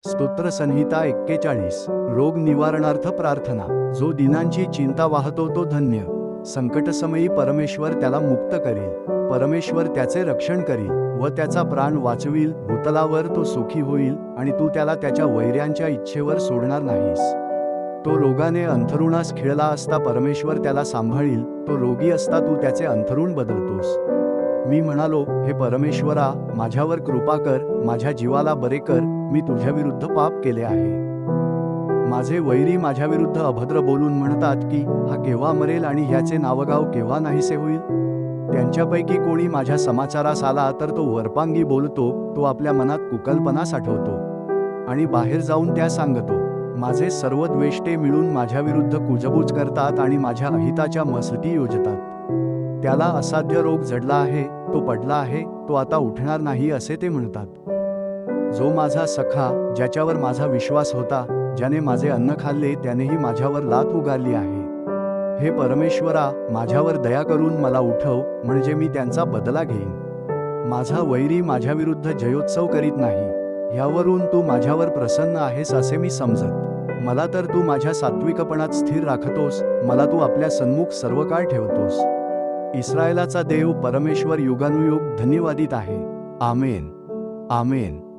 स्तोत्र संहिता 41. रोग निवारणार्थ प्रार्थना. जो दिनांची चिंता वाहतो तो धन्य. संकटसमयी परमेश्वर त्याला मुक्त करेल. परमेश्वर त्याचे रक्षण करील व त्याचा प्राण वाचविल. भूतलावर तो सुखी होईल आणि तू त्याला त्याच्या वैऱ्यांच्या इच्छेवर सोडणार नाहीस. तो रोगाने अंथरुणास खिळला असता परमेश्वर त्याला सांभाळील. तो रोगी असता तू त्याचे अंथरुण बदलतोस. मी म्हणालो, हे परमेश्वरा, माझ्यावर कृपा कर, माझ्या जीवाला बरे कर, मी तुझ्याविरुद्ध पाप केले आहे. माझे वैरी माझ्याविरुद्ध अभद्र बोलून म्हणतात की हा केव्हा मरेल आणि ह्याचे नावगाव केव्हा नाहीसे होईल. त्यांच्यापैकी कोणी माझ्या समाचारास आला तर तो वरपांगी बोलतो. तो आपल्या मनात कुकल्पना साठवतो आणि बाहेर जाऊन त्या सांगतो. माझे सर्व द्वेष्टे मिळून माझ्याविरुद्ध कुजबूज करतात आणि माझ्या अहिताच्या मसलती योजतात. त्याला असाध्य रोग जडला आहे, तो पडला आहे, तो आता उठणार नाही असे ते म्हणतात. जो माझा सखा, ज्याच्यावर माझा विश्वास होता, ज्याने माझे अन्न खाल्ले, त्यानेही माझ्यावर लाथ उगारली आहे. हे परमेश्वरा, माझ्यावर दया करून मला उठव, म्हणजे मी त्यांचा बदला घेईन. माझा वैरी माझ्याविरुद्ध जयोत्सव करीत नाही. ह्यावरून तू माझ्यावर प्रसन्न आहेस असे मी समजत. मला तर तू माझ्या सात्विकपणात स्थिर राखतोस. मला तू आपल्या सन्मुख सर्व काळ ठेवतोस. इस्रायलाचा देव परमेश्वर युगानुयुग धन्यवादित आहे. आमेन. आमेन.